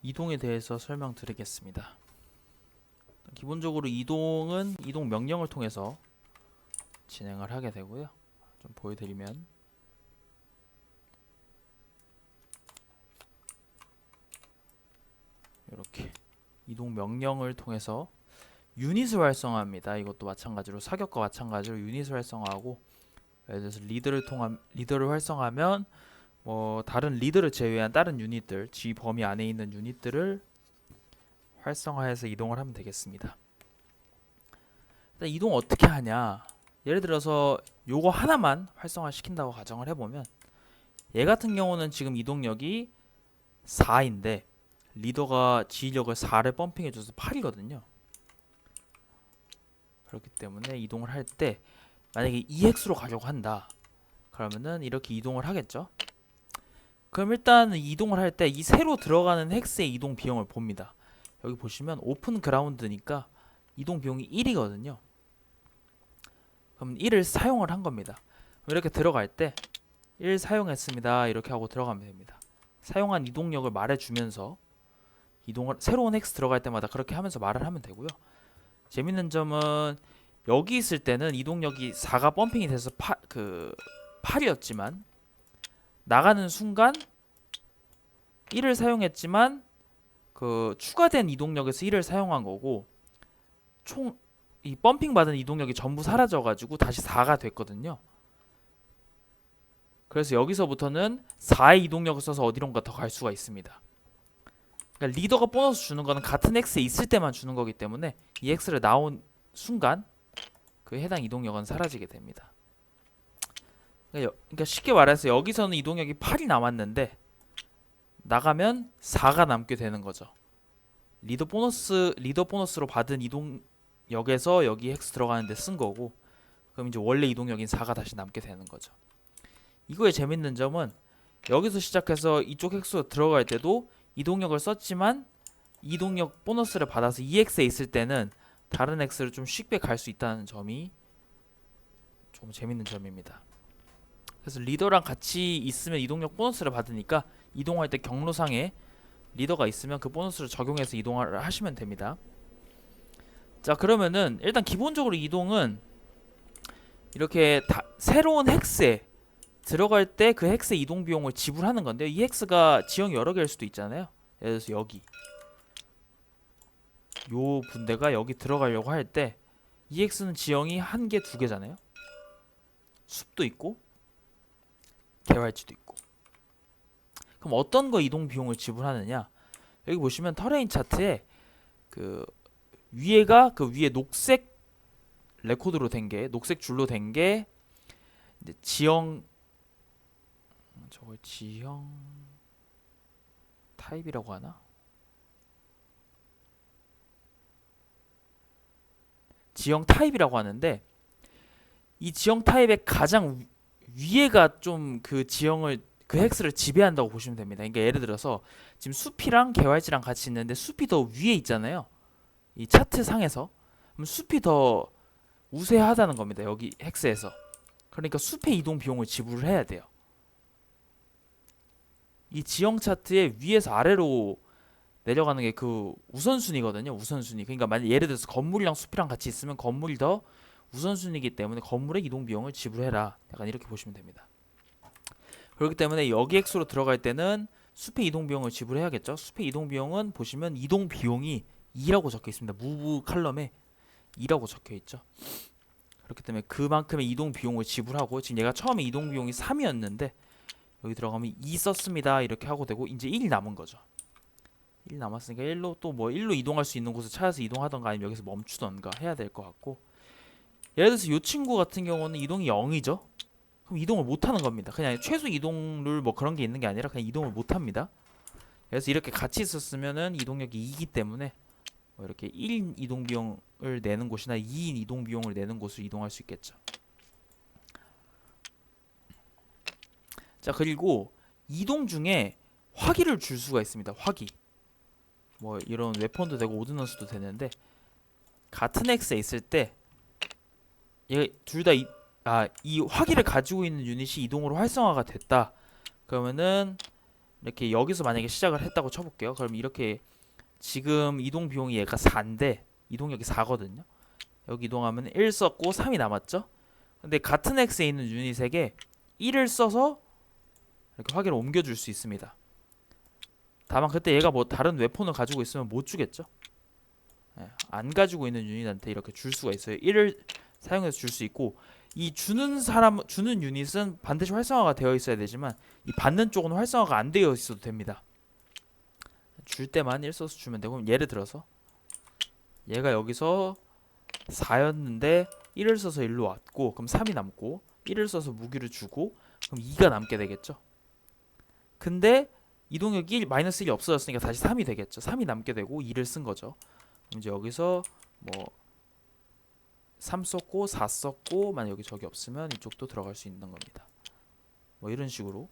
이동에 대해서 설명드리겠습니다. 기본적으로 이동은 이동 명령을 통해서 진행을 하게 되고요. 좀 보여드리면 이렇게 이동 명령을 통해서 유닛을 활성화합니다. 이것도 마찬가지로 사격과 마찬가지로 유닛을 활성화하고, 예를 들어서 리더를 활성화하면 다른 리더를 제외한 다른 유닛들, G 범위 안에 있는 유닛들을 활성화해서 이동을 하면 되겠습니다. 일단 이동 어떻게 하냐? 예를 들어서 요거 하나만 활성화 시킨다고 가정을 해보면, 얘 같은 경우는 지금 이동력이 4인데 리더가 지휘력을 4를 펌핑해줘서 8이거든요. 그렇기 때문에 이동을 할 때 만약에 EX로 가려고 한다 그러면은 이렇게 이동을 하겠죠. 그럼 일단 이동을 할 때 이 새로 들어가는 헥스의 이동 비용을 봅니다. 여기 보시면 오픈 그라운드니까 이동 비용이 1이거든요. 그럼 1을 사용을 한 겁니다. 이렇게 들어갈 때 1 사용했습니다 이렇게 하고 들어가면 됩니다. 사용한 이동력을 말해주면서 새로운 헥스 들어갈 때마다 그렇게 하면서 말을 하면 되고요. 재밌는 점은 여기 있을 때는 이동력이 4가 펌핑이 돼서 8이었지만 나가는 순간 1을 사용했지만 추가된 이동력에서 1을 사용한 거고, 총 이 펌핑 받은 이동력이 전부 사라져가지고 다시 4가 됐거든요. 그래서 여기서부터는 4의 이동력을 써서 어디론가 더 갈 수가 있습니다. 그러니까 리더가 보너스 주는 거는 같은 X에 있을 때만 주는 거기 때문에 이 X를 나온 순간 그 해당 이동력은 사라지게 됩니다. 그러니까 쉽게 말해서 여기서는 이동력이 8이 남았는데 나가면 4가 남게 되는 거죠. 리더 보너스로 받은 이동력에서 여기 헥스 들어가는데 쓴 거고, 그럼 이제 원래 이동력인 4가 다시 남게 되는 거죠. 이거의 재밌는 점은 여기서 시작해서 이쪽 헥스로 들어갈 때도 이동력을 썼지만 이동력 보너스를 받아서 EX에 있을 때는 다른 X를 좀 쉽게 갈 수 있다는 점이 좀 재밌는 점입니다. 그래서 리더랑 같이 있으면 이동력 보너스를 받으니까 이동할 때 경로상에 리더가 있으면 그 보너스를 적용해서 이동을 하시면 됩니다. 자, 그러면은 일단 기본적으로 이동은 이렇게 새로운 헥스에 들어갈 때 그 헥스의 이동 비용을 지불하는 건데요. 이 헥스가 지형이 여러 개일 수도 있잖아요. 예를 들어서 여기 요 분대가 여기 들어가려고 할 때 EX는 지형이 1개, 2개잖아요. 숲도 있고 개활지도 있고. 그럼 어떤 거 이동 비용을 지불하느냐? 여기 보시면 터레인 차트에 위에가 위에 녹색 레코드로 된 게, 녹색 줄로 된 게 지형, 저걸 지형 타입이라고 하나? 지형 타입이라고 하는데, 이 지형 타입의 가장 위에가 좀 그 헥스를 지배한다고 보시면 됩니다. 그러니까 예를 들어서 지금 숲이랑 개활지랑 같이 있는데 숲이 더 위에 있잖아요. 이 차트 상에서. 그럼 숲이 더 우세하다는 겁니다. 여기 헥스에서. 그러니까 숲의 이동 비용을 지불을 해야 돼요. 이 지형 차트의 위에서 아래로 내려가는 게 그 우선순위거든요. 우선순위. 그러니까 만약 예를 들어서 건물이랑 숲이랑 같이 있으면 건물이 더 우선순위이기 때문에 건물의 이동 비용을 지불해라. 약간 이렇게 보시면 됩니다. 그렇기 때문에 여기 엑스로 들어갈 때는 숲의 이동 비용을 지불해야겠죠. 숲의 이동 비용은 보시면 이동 비용이 2라고 적혀 있습니다. 무브 칼럼에 2라고 적혀 있죠. 그렇기 때문에 그만큼의 이동 비용을 지불하고, 지금 얘가 처음에 이동 비용이 3이었는데 여기 들어가면 2 썼습니다 이렇게 하고 되고, 이제 1 남은 거죠. 1 남았으니까 1로 또 1로 이동할 수 있는 곳을 찾아서 이동하던가 아니면 여기서 멈추던가 해야 될 것 같고, 예를 들어서 이 친구 같은 경우는 이동이 0이죠. 그럼 이동을 못 하는 겁니다. 그냥 최소 이동률 그런 게 있는 게 아니라 그냥 이동을 못 합니다. 그래서 이렇게 같이 있었으면은 이동력이 2이기 때문에 이렇게 1인 이동 비용을 내는 곳이나 2인 이동 비용을 내는 곳을 이동할 수 있겠죠. 자, 그리고 이동 중에 화기를 줄 수가 있습니다. 화기. 이런 웨폰도 되고 오드너스도 되는데, 같은 엑스에 있을 때 둘 다 이 화기를 가지고 있는 유닛이 이동으로 활성화가 됐다. 그러면은 이렇게 여기서 만약에 시작을 했다고 쳐볼게요. 그럼 이렇게 지금 이동 비용이 얘가 4인데 이동력이 4거든요. 여기 이동하면 1 썼고 3이 남았죠. 근데 같은 x에 있는 유닛에게 1을 써서 이렇게 화기를 옮겨줄 수 있습니다. 다만 그때 얘가 뭐 다른 웨폰을 가지고 있으면 못 주겠죠. 예, 안 가지고 있는 유닛한테 이렇게 줄 수가 있어요. 1을 사용해서 줄 수 있고, 이 주는 유닛은 반드시 활성화가 되어 있어야 되지만 이 받는 쪽은 활성화가 안 되어 있어도 됩니다. 줄 때만 1 써서 주면 되고, 예를 들어서 얘가 여기서 4였는데 1을 써서 1로 왔고, 그럼 3이 남고, 1을 써서 무기를 주고, 그럼 2가 남게 되겠죠. 근데 이동력이 마이너스 1이 없어졌으니까 다시 3이 되겠죠. 3이 남게 되고 2를 쓴 거죠. 그럼 이제 여기서 뭐 3 썼고 4 썼고, 만약 여기 저기 없으면 이쪽도 들어갈 수 있는 겁니다. 뭐 이런 식으로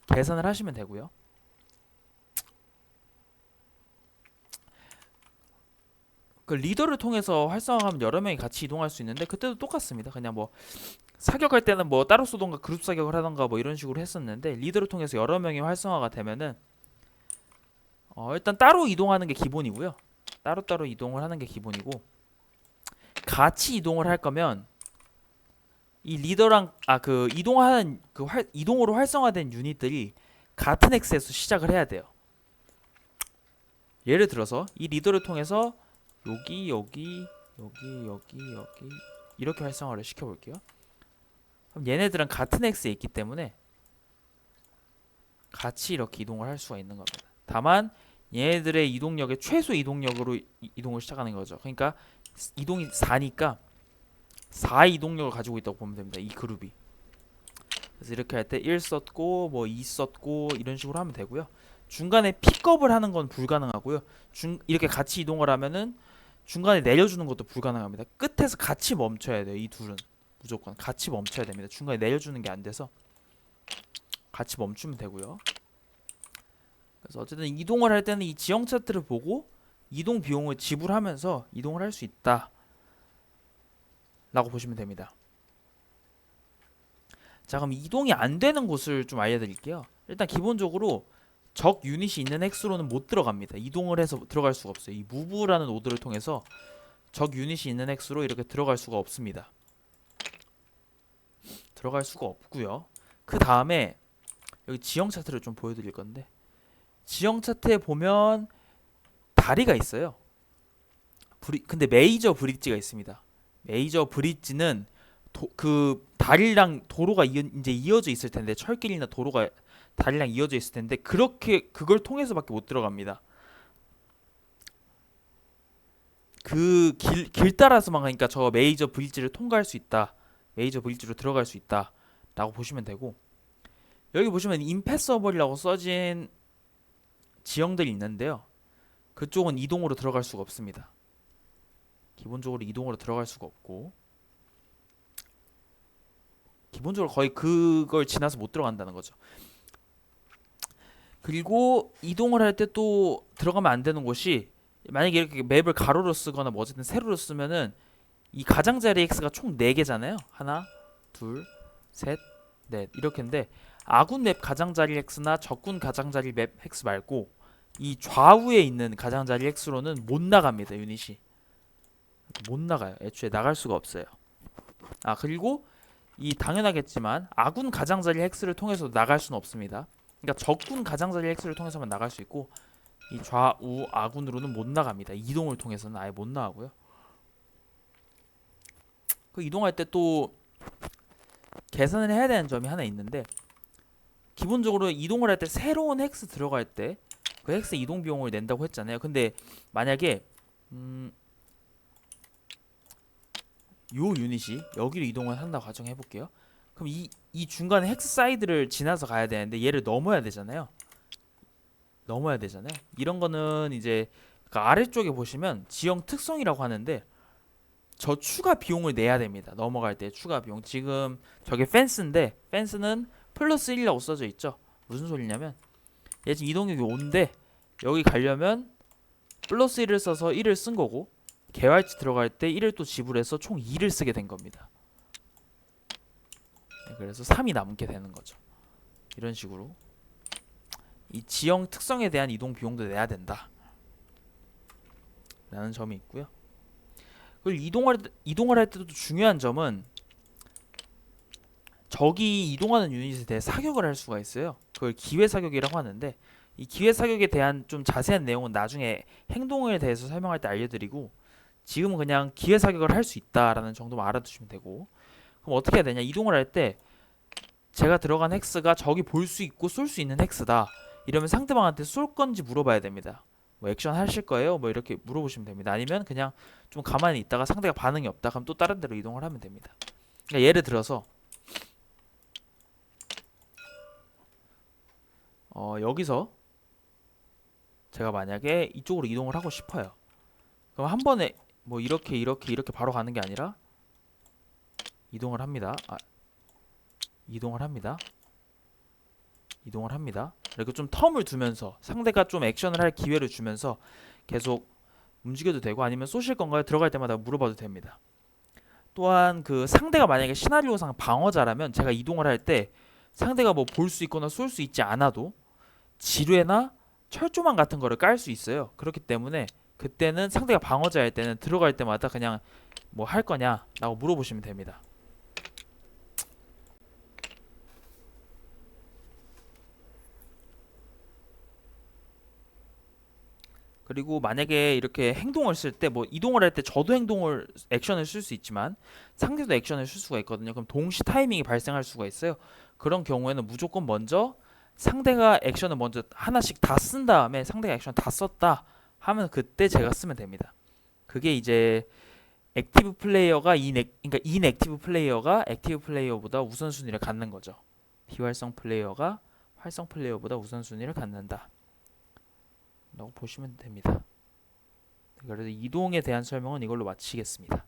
계산을 하시면 되고요. 그 리더를 통해서 활성화하면 여러 명이 같이 이동할 수 있는데, 그때도 똑같습니다. 그냥 뭐 사격할 때는 뭐 따로 쏘던가 그룹 사격을 하던가 뭐 이런 식으로 했었는데, 리더를 통해서 여러 명이 활성화가 되면은 일단 따로 이동하는 게 기본이고요. 따로따로 이동을 하는 게 기본이고, 같이 이동을 할 거면 이 리더랑 그 이동하는 그 이동으로 활성화된 유닛들이 같은 엑스에서 시작을 해야 돼요. 예를 들어서 이 리더를 통해서 여기 이렇게 활성화를 시켜볼게요. 그럼 얘네들은 같은 엑스에 있기 때문에 같이 이렇게 이동을 할 수가 있는 겁니다. 다만 얘네들의 이동력의 최소 이동력으로 이동을 시작하는 거죠. 그러니까 이동이 4니까 4 이동력을 가지고 있다고 보면 됩니다. 이 그룹이. 그래서 이렇게 할 때 1 썼고 뭐 2 썼고 이런 식으로 하면 되고요. 중간에 픽업을 하는 건 불가능하고요. 이렇게 같이 이동을 하면은 중간에 내려주는 것도 불가능합니다. 끝에서 같이 멈춰야 돼요. 이 둘은 무조건 같이 멈춰야 됩니다. 중간에 내려주는 게 안 돼서 같이 멈추면 되고요. 그래서 어쨌든 이동을 할 때는 이 지형 차트를 보고 이동 비용을 지불하면서 이동을 할 수 있다 라고 보시면 됩니다. 자, 그럼 이동이 안 되는 곳을 좀 알려드릴게요. 일단 기본적으로 적 유닛이 있는 엑스로는 못 들어갑니다. 이동을 해서 들어갈 수가 없어요. 이 무브라는 오더를 통해서 적 유닛이 있는 엑스로 이렇게 들어갈 수가 없습니다. 들어갈 수가 없고요. 그 다음에 여기 지형 차트를 좀 보여드릴 건데, 지형 차트에 보면 다리가 있어요. 근데 메이저 브릿지가 있습니다. 메이저 브릿지는 그 다리랑 도로가 이제 이어져 있을 텐데, 철길이나 도로가 다리랑 이어져 있을 텐데 그걸 통해서밖에 못 들어갑니다. 그 길 따라서만 가니까 저 메이저 브릿지를 통과할 수 있다. 메이저 브릿지로 들어갈 수 있다 라고 보시면 되고, 여기 보시면 임패서블이라고 써진 지형들이 있는데요. 그쪽은 이동으로 들어갈 수가 없습니다. 기본적으로 이동으로 들어갈 수가 없고, 기본적으로 거의 그걸 지나서 못 들어간다는 거죠. 그리고 이동을 할 때 또 들어가면 안 되는 곳이, 만약에 이렇게 맵을 가로로 쓰거나 뭐 어쨌든 세로로 쓰면은 이 가장자리 x가 총 4개잖아요. 하나, 둘, 셋, 넷 이렇게인데, 아군 맵 가장자리 x나 적군 가장자리 맵 x 말고 이 좌우에 있는 가장자리 x로는 못 나갑니다. 유닛이 못 나가요. 애초에 나갈 수가 없어요. 그리고 이 당연하겠지만 아군 가장자리 x를 통해서 나갈 수는 없습니다. 그러니까 적군 가장자리 x를 통해서만 나갈 수 있고, 이 좌우 아군으로는 못 나갑니다. 이동을 통해서는 아예 못 나가고요. 그 이동할 때 또 계산을 해야 되는 점이 하나 있는데, 기본적으로 이동을 할 때 새로운 헥스 들어갈 때 그 헥스 이동 비용을 낸다고 했잖아요. 근데 만약에 요 유닛이 여기로 이동을 한다고 가정해 볼게요. 그럼 이 중간에 헥스 사이드를 지나서 가야 되는데 얘를 넘어야 되잖아요. 이런 거는 이제 그 아래쪽에 보시면 지형 특성이라고 하는데, 저 추가 비용을 내야 됩니다. 넘어갈 때 추가 비용. 지금 저게 펜스인데 펜스는 플러스 1이라고 써져 있죠. 무슨 소리냐면, 얘 지금 이동력이 5인데 여기 가려면 플러스 1을 써서 1을 쓴 거고, 개활지 들어갈 때 1을 또 지불해서 총 2를 쓰게 된 겁니다. 그래서 3이 남게 되는 거죠. 이런 식으로 이 지형 특성에 대한 이동 비용도 내야 된다 라는 점이 있고요. 그리고 이동을 할 때도 중요한 점은 적이 이동하는 유닛에 대해 사격을 할 수가 있어요. 그걸 기회 사격이라고 하는데, 이 기회 사격에 대한 좀 자세한 내용은 나중에 행동에 대해서 설명할 때 알려드리고, 지금은 그냥 기회 사격을 할 수 있다라는 정도만 알아두시면 되고. 그럼 어떻게 해야 되냐? 이동을 할 때 제가 들어간 헥스가 적이 볼 수 있고 쏠 수 있는 헥스다 이러면 상대방한테 쏠 건지 물어봐야 됩니다. 뭐 액션 하실 거예요? 뭐 이렇게 물어보시면 됩니다. 아니면 그냥 좀 가만히 있다가 상대가 반응이 없다 그럼 또 다른 데로 이동을 하면 됩니다. 그러니까 예를 들어서 여기서 제가 만약에 이쪽으로 이동을 하고 싶어요. 그럼 한 번에 뭐 이렇게 바로 가는 게 아니라 이동을 합니다. 이동을 합니다. 이렇게 좀 텀을 두면서 상대가 좀 액션을 할 기회를 주면서 계속 움직여도 되고, 아니면 쏘실 건가요? 들어갈 때마다 물어봐도 됩니다. 또한 그 상대가 만약에 시나리오상 방어자라면 제가 이동을 할 때 상대가 뭐 볼 수 있거나 쏠 수 있지 않아도 지뢰나 철조망 같은 거를 깔 수 있어요. 그렇기 때문에 그때는 상대가 방어자일 때는 들어갈 때마다 그냥 뭐 할 거냐 라고 물어보시면 됩니다. 그리고 만약에 이렇게 행동을 쓸 때 뭐 이동을 할 때 저도 액션을 쓸 수 있지만 상대도 액션을 쓸 수가 있거든요. 그럼 동시 타이밍이 발생할 수가 있어요. 그런 경우에는 무조건 먼저 상대가 액션을 먼저 하나씩 다 쓴 다음에 상대가 액션 다 썼다 하면 그때 제가 쓰면 됩니다. 그게 이제 액티브 플레이어가 그러니까 인액티브 플레이어가 액티브 플레이어보다 우선순위를 갖는 거죠. 비활성 플레이어가 활성 플레이어보다 우선순위를 갖는다 라고 보시면 됩니다. 그래서 이동에 대한 설명은 이걸로 마치겠습니다.